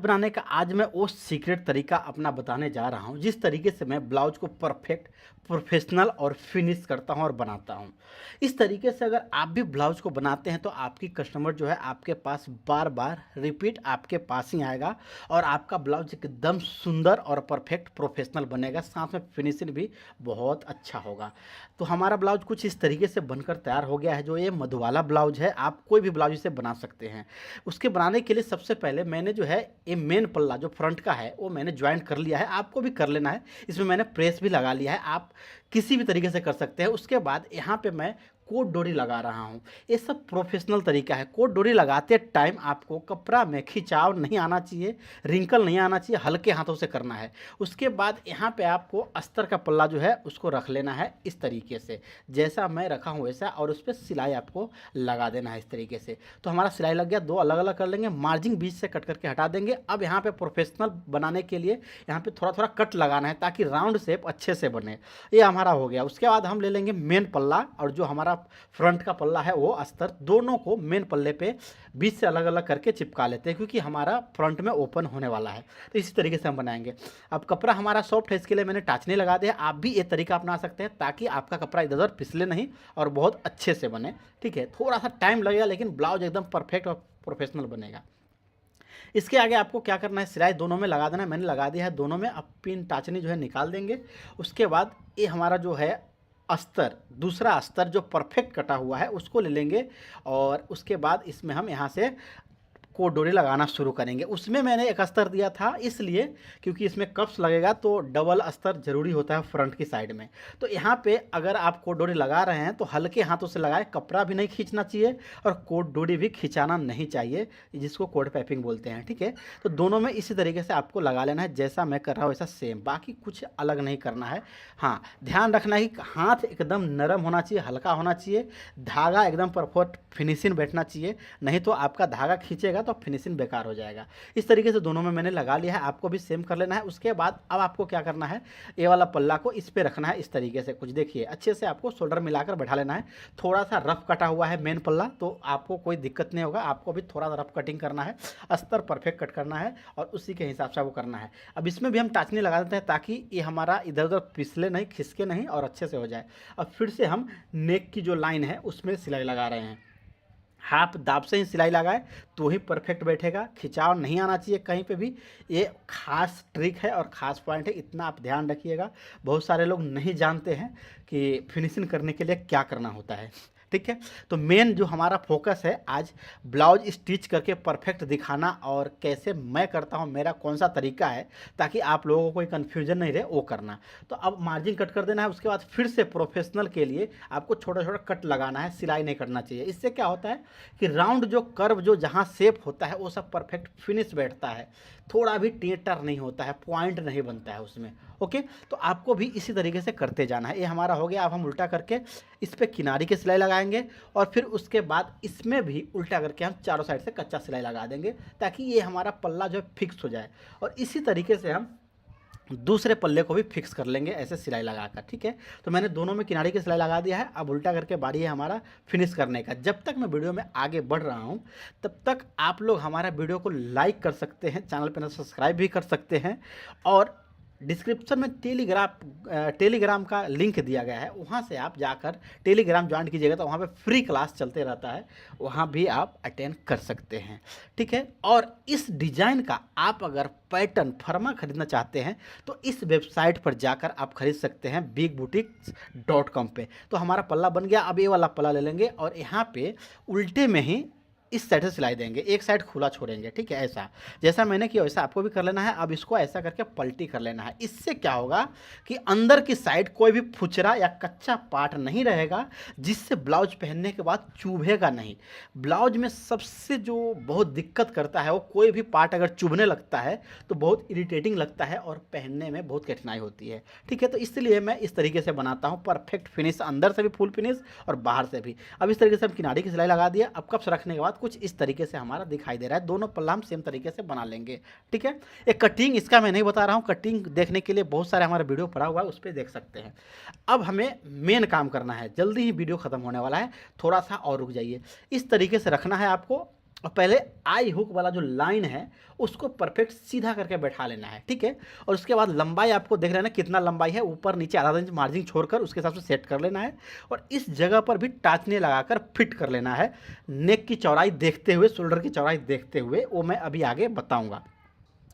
बनाने का आज मैं वो सीक्रेट तरीका अपना बताने जा रहा हूँ जिस तरीके से मैं ब्लाउज को परफेक्ट प्रोफेशनल और फिनिश करता हूँ और बनाता हूँ। इस तरीके से अगर आप भी ब्लाउज को बनाते हैं तो आपकी कस्टमर जो है आपके पास बार बार रिपीट आपके पास ही आएगा और आपका ब्लाउज एकदम सुंदर और परफेक्ट प्रोफेशनल बनेगा, साथ में फिनिशिंग भी बहुत अच्छा होगा। तो हमारा ब्लाउज कुछ इस तरीके से बनकर तैयार हो गया है। जो ये मधुवाला ब्लाउज है, आप कोई भी ब्लाउज इसे बना सकते हैं। उसके बनाने के लिए सबसे पहले मैंने जो है ये मेन पल्ला जो फ्रंट का है वो मैंने ज्वाइंट कर लिया है, आपको भी कर लेना है। इसमें मैंने प्रेस भी लगा लिया है, आप किसी भी तरीके से कर सकते हैं। उसके बाद यहाँ पे मैं कोट डोरी लगा रहा हूँ। ये सब प्रोफेशनल तरीका है। कोट डोरी लगाते टाइम आपको कपड़ा में खिंचाव नहीं आना चाहिए, रिंकल नहीं आना चाहिए, हल्के हाथों से करना है। उसके बाद यहाँ पे आपको अस्तर का पल्ला जो है उसको रख लेना है इस तरीके से, जैसा मैं रखा हूँ वैसा, और उस पर सिलाई आपको लगा देना है इस तरीके से। तो हमारा सिलाई लग गया। दो अलग अलग कर लेंगे, मार्जिन बीच से कट करके हटा देंगे। अब यहाँ पे प्रोफेशनल बनाने के लिए यहाँ पे थोड़ा थोड़ा कट लगाना है ताकि राउंड शेप अच्छे से बने। ये हमारा हो गया। उसके बाद हम ले लेंगे मेन पल्ला और जो हमारा फ्रंट का पल्ला है वो अस्तर, दोनों को मेन पल्ले पे बीच से अलग अलग करके चिपका लेते हैं क्योंकि हमारा फ्रंट में ओपन होने वाला है। तो इसी तरीके से हम बनाएंगे। अब कपड़ा हमारा सॉफ्ट है, इसके लिए मैंने टाचनी लगा दिया। आप भी ये तरीका अपना सकते हैं ताकि आपका कपड़ा इधर उधर फिसले नहीं और बहुत अच्छे से बने। ठीक है, थोड़ा सा टाइम लगेगा लेकिन ब्लाउज एकदम परफेक्ट और प्रोफेशनल बनेगा। इसके आगे आपको क्या करना है, सिलाई दोनों में लगा देना है। मैंने लगा दिया है दोनों में। अब पिन टाचनी जो है निकाल देंगे। उसके बाद ये हमारा जो है अस्तर, दूसरा अस्तर जो परफेक्ट कटा हुआ है उसको ले लेंगे और उसके बाद इसमें हम यहाँ से कोट डोरी लगाना शुरू करेंगे। उसमें मैंने एक अस्तर दिया था इसलिए क्योंकि इसमें कप्स लगेगा तो डबल अस्तर ज़रूरी होता है फ्रंट की साइड में। तो यहाँ पे अगर आप कोट डोरी लगा रहे हैं तो हल्के हाथों से लगाएं, कपड़ा भी नहीं खींचना चाहिए और कोट डोरी भी खिंचाना नहीं चाहिए, जिसको कोट पाइपिंग बोलते हैं। ठीक है, तो दोनों में इसी तरीके से आपको लगा लेना है, जैसा मैं कर रहा हूँ वैसा सेम, बाकी कुछ अलग नहीं करना है। हाँ, ध्यान रखना है कि हाथ एकदम नरम होना चाहिए, हल्का होना चाहिए, धागा एकदम परफेक्ट फिनिशिंग बैठना चाहिए, नहीं तो आपका धागा खींचेगा तो फिनिशिंग बेकार हो जाएगा। इस तरीके से दोनों में मैंने लगा लिया है, आपको भी सेम कर लेना है। उसके बाद अब आपको क्या करना है, ये वाला पल्ला को इस पे रखना है इस तरीके से। कुछ देखिए अच्छे से आपको शोल्डर मिलाकर बैठा लेना है। थोड़ा सा रफ कटा हुआ है मेन पल्ला, तो आपको कोई दिक्कत नहीं होगा। आपको भी थोड़ा रफ कटिंग करना है, अस्तर परफेक्ट कट करना है और उसी के हिसाब से वो करना है। अब इसमें भी हम टाचनी लगा देते हैं ताकि ये हमारा इधर उधर फिसले नहीं, खिसके नहीं और अच्छे से हो जाए। अब फिर से हम नेक की जो लाइन है उसमें सिलाई लगा रहे हैं। हाथ दाब से ही सिलाई लगाए तो ही परफेक्ट बैठेगा, खिंचाव नहीं आना चाहिए कहीं पे भी। ये खास ट्रिक है और ख़ास पॉइंट है, इतना आप ध्यान रखिएगा। बहुत सारे लोग नहीं जानते हैं कि फिनिशिंग करने के लिए क्या करना होता है। ठीक है, तो मेन जो हमारा फोकस है आज ब्लाउज स्टिच करके परफेक्ट दिखाना और कैसे मैं करता हूँ, मेरा कौन सा तरीका है, ताकि आप लोगों को कोई कन्फ्यूजन नहीं रहे वो करना। तो अब मार्जिन कट कर देना है। उसके बाद फिर से प्रोफेशनल के लिए आपको छोटा छोटा कट लगाना है, सिलाई नहीं करना चाहिए। इससे क्या होता है कि राउंड जो कर्व जो जहाँ शेप होता है वो सब परफेक्ट फिनिश बैठता है, थोड़ा भी टेटर नहीं होता है, पॉइंट नहीं बनता है उसमें। ओके, तो आपको भी इसी तरीके से करते जाना है। ये हमारा हो गया। अब हम उल्टा करके इस पर किनारी की सिलाई लगाएंगे और फिर उसके बाद इसमें भी उल्टा करके हम चारों साइड से कच्चा सिलाई लगा देंगे ताकि ये हमारा पल्ला जो है फिक्स हो जाए। और इसी तरीके से हम दूसरे पल्ले को भी फिक्स कर लेंगे ऐसे सिलाई लगाकर। ठीक है, तो मैंने दोनों में किनारे की सिलाई लगा दिया है। अब उल्टा करके बारी है हमारा फिनिश करने का। जब तक मैं वीडियो में आगे बढ़ रहा हूँ तब तक आप लोग हमारा वीडियो को लाइक कर सकते हैं, चैनल पर सब्सक्राइब भी कर सकते हैं और डिस्क्रिप्शन में टेलीग्राम का लिंक दिया गया है, वहाँ से आप जाकर टेलीग्राम ज्वाइन कीजिएगा तो वहाँ पे फ्री क्लास चलते रहता है, वहाँ भी आप अटेंड कर सकते हैं। ठीक है, और इस डिज़ाइन का आप अगर पैटर्न फर्मा खरीदना चाहते हैं तो इस वेबसाइट पर जाकर आप खरीद सकते हैं bigboutique.com पे। तो हमारा पल्ला बन गया। अब ये वाला पल्ला ले लेंगे और यहाँ पे उल्टे में ही इस साइड से सिलाई देंगे, एक साइड खुला छोड़ेंगे। ठीक है, ऐसा जैसा मैंने किया वैसा आपको भी कर लेना है। अब इसको ऐसा करके पलटी कर लेना है। इससे क्या होगा कि अंदर की साइड कोई भी फुचरा या कच्चा पार्ट नहीं रहेगा, जिससे ब्लाउज पहनने के बाद चुभेगा नहीं। ब्लाउज में सबसे जो बहुत दिक्कत करता है वो कोई भी पार्ट अगर चुभने लगता है तो बहुत इरिटेटिंग लगता है और पहनने में बहुत कठिनाई होती है। ठीक है, तो इसलिए मैं इस तरीके से बनाता हूँ, परफेक्ट फिनिश, अंदर से भी फुल फिनिश और बाहर से भी। अब इस तरीके से हम किनारे की सिलाई लगा दिया। अब कप्स रखने के बाद कुछ इस तरीके से हमारा दिखाई दे रहा है। दोनों पल्ला हम सेम तरीके से बना लेंगे। ठीक है, एक कटिंग इसका मैं नहीं बता रहा हूँ, कटिंग देखने के लिए बहुत सारे हमारा वीडियो पड़ा हुआ है, उस पर देख सकते हैं। अब हमें मेन काम करना है, जल्दी ही वीडियो खत्म होने वाला है, थोड़ा सा और रुक जाइए। इस तरीके से रखना है आपको और पहले आई हुक वाला जो लाइन है उसको परफेक्ट सीधा करके बैठा लेना है, ठीक है। और उसके बाद लंबाई आपको देख लेना कितना लंबाई है, ऊपर नीचे आधा इंच मार्जिन छोड़कर उसके हिसाब से सेट कर लेना है। और इस जगह पर भी टाचने लगाकर फिट कर लेना है, नेक की चौड़ाई देखते हुए, शोल्डर की चौड़ाई देखते हुए, वो मैं अभी आगे बताऊँगा।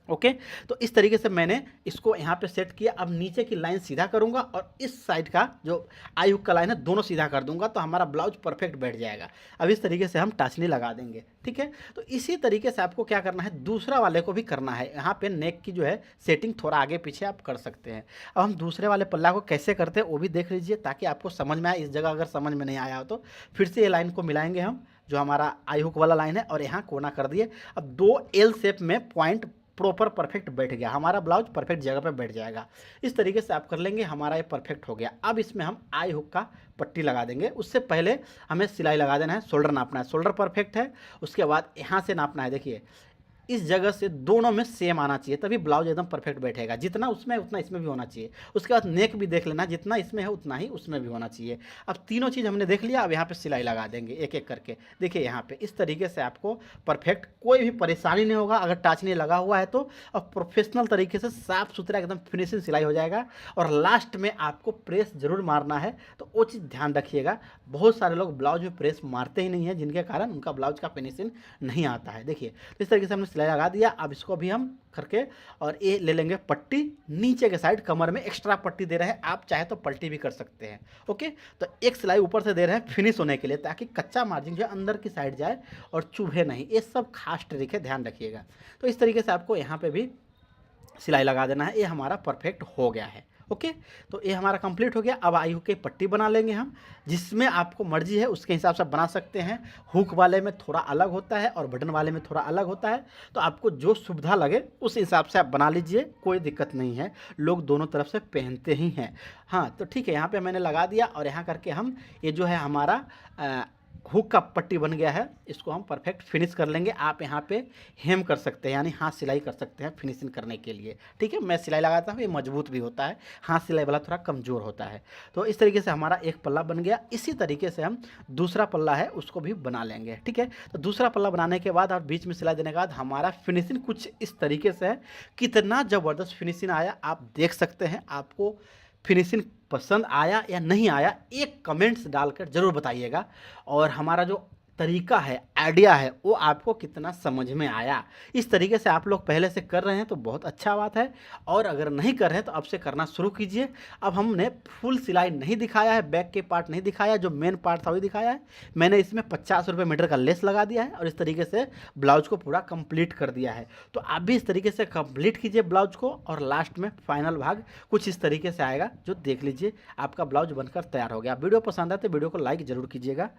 ओके, तो इस तरीके से मैंने इसको यहाँ पे सेट किया। अब नीचे की लाइन सीधा करूँगा और इस साइड का जो आई हुक का लाइन है दोनों सीधा कर दूंगा, तो हमारा ब्लाउज परफेक्ट बैठ जाएगा। अब इस तरीके से हम टाचनी लगा देंगे, ठीक है। तो इसी तरीके से आपको क्या करना है, दूसरा वाले को भी करना है। यहाँ पे नेक की जो है सेटिंग थोड़ा आगे पीछे आप कर सकते हैं। अब हम दूसरे वाले पल्ला को कैसे करते हैं वो भी देख लीजिए, ताकि आपको समझ में आए। इस जगह अगर समझ में नहीं आया हो तो फिर से ये लाइन को मिलाएंगे हम, जो हमारा आई हुक वाला लाइन है, और यहाँ कोना कर दिए। अब 2 एल शेप में पॉइंट प्रॉपर परफेक्ट बैठ गया, हमारा ब्लाउज परफेक्ट जगह पे बैठ जाएगा। इस तरीके से आप कर लेंगे, हमारा ये परफेक्ट हो गया। अब इसमें हम आई हुक का पट्टी लगा देंगे। उससे पहले हमें सिलाई लगा देना है, शोल्डर नापना है। शोल्डर परफेक्ट है, उसके बाद यहाँ से नापना है। देखिए इस जगह से दोनों में सेम आना चाहिए, तभी ब्लाउज एकदम परफेक्ट बैठेगा। जितना उसमें है उतना इसमें भी होना चाहिए। उसके बाद नेक भी देख लेना, जितना इसमें है उतना ही उसमें भी होना चाहिए। अब तीनों चीज़ हमने देख लिया। अब यहाँ पे सिलाई लगा देंगे एक एक करके। देखिए यहाँ पे इस तरीके से आपको परफेक्ट, कोई भी परेशानी नहीं होगा अगर टाचनी लगा हुआ है तो। अब प्रोफेशनल तरीके से साफ सुथरा एकदम फिनिशिंग सिलाई हो जाएगा। और लास्ट में आपको प्रेस जरूर मारना है, तो वो चीज़ ध्यान रखिएगा। बहुत सारे लोग ब्लाउज में प्रेस मारते ही नहीं है, जिनके कारण उनका ब्लाउज का फिनिशिंग नहीं आता है। देखिए तो इस तरीके से हमने सिलाई लगा दिया। अब इसको भी हम करके और ये ले लेंगे पट्टी। नीचे के साइड कमर में एक्स्ट्रा पट्टी दे रहे हैं, आप चाहे तो पलटी भी कर सकते हैं। ओके, तो एक सिलाई ऊपर से दे रहे हैं फिनिश होने के लिए, ताकि कच्चा मार्जिन जो है अंदर की साइड जाए और चुभे नहीं। ये सब खास ट्रिक है, ध्यान रखिएगा। तो इस तरीके से आपको यहाँ पे भी सिलाई लगा देना है। ये हमारा परफेक्ट हो गया है। ओके, तो ये हमारा कंप्लीट हो गया। अब आई हुक की पट्टी बना लेंगे हम, जिसमें आपको मर्जी है उसके हिसाब से बना सकते हैं। हुक वाले में थोड़ा अलग होता है और बटन वाले में थोड़ा अलग होता है, तो आपको जो सुविधा लगे उस हिसाब से आप बना लीजिए, कोई दिक्कत नहीं है। लोग दोनों तरफ से पहनते ही हैं। हाँ, तो ठीक है, यहाँ पे मैंने लगा दिया। और यहाँ करके हम ये जो है हमारा हुक का पट्टी बन गया है, इसको हम परफेक्ट फिनिश कर लेंगे। आप यहाँ पे हेम कर सकते हैं, यानी हाथ सिलाई कर सकते हैं फिनिशिंग करने के लिए, ठीक है। मैं सिलाई लगाता हूँ, ये मजबूत भी होता है, हाथ सिलाई वाला थोड़ा कमज़ोर होता है। तो इस तरीके से हमारा एक पल्ला बन गया। इसी तरीके से हम दूसरा पल्ला है उसको भी बना लेंगे, ठीक है। तो दूसरा पल्ला बनाने के बाद और बीच में सिलाई देने के बाद हमारा फिनिशिंग कुछ इस तरीके से है। कितना ज़बरदस्त फिनिशिंग आया आप देख सकते हैं। आपको फिनिशिंग पसंद आया या नहीं आया, एक कमेंट्स डालकर ज़रूर बताइएगा। और हमारा जो तरीका है, आइडिया है, वो आपको कितना समझ में आया। इस तरीके से आप लोग पहले से कर रहे हैं तो बहुत अच्छा बात है, और अगर नहीं कर रहे हैं तो अब से करना शुरू कीजिए। अब हमने फुल सिलाई नहीं दिखाया है, बैक के पार्ट नहीं दिखाया, जो मेन पार्ट था वही दिखाया है। मैंने इसमें 50 रुपये मीटर का लेस लगा दिया है और इस तरीके से ब्लाउज को पूरा कंप्लीट कर दिया है। तो आप भी इस तरीके से कंप्लीट कीजिए ब्लाउज को, और लास्ट में फाइनल भाग कुछ इस तरीके से आएगा, जो देख लीजिए आपका ब्लाउज बनकर तैयार हो गया। वीडियो पसंद आए तो वीडियो को लाइक ज़रूर कीजिएगा।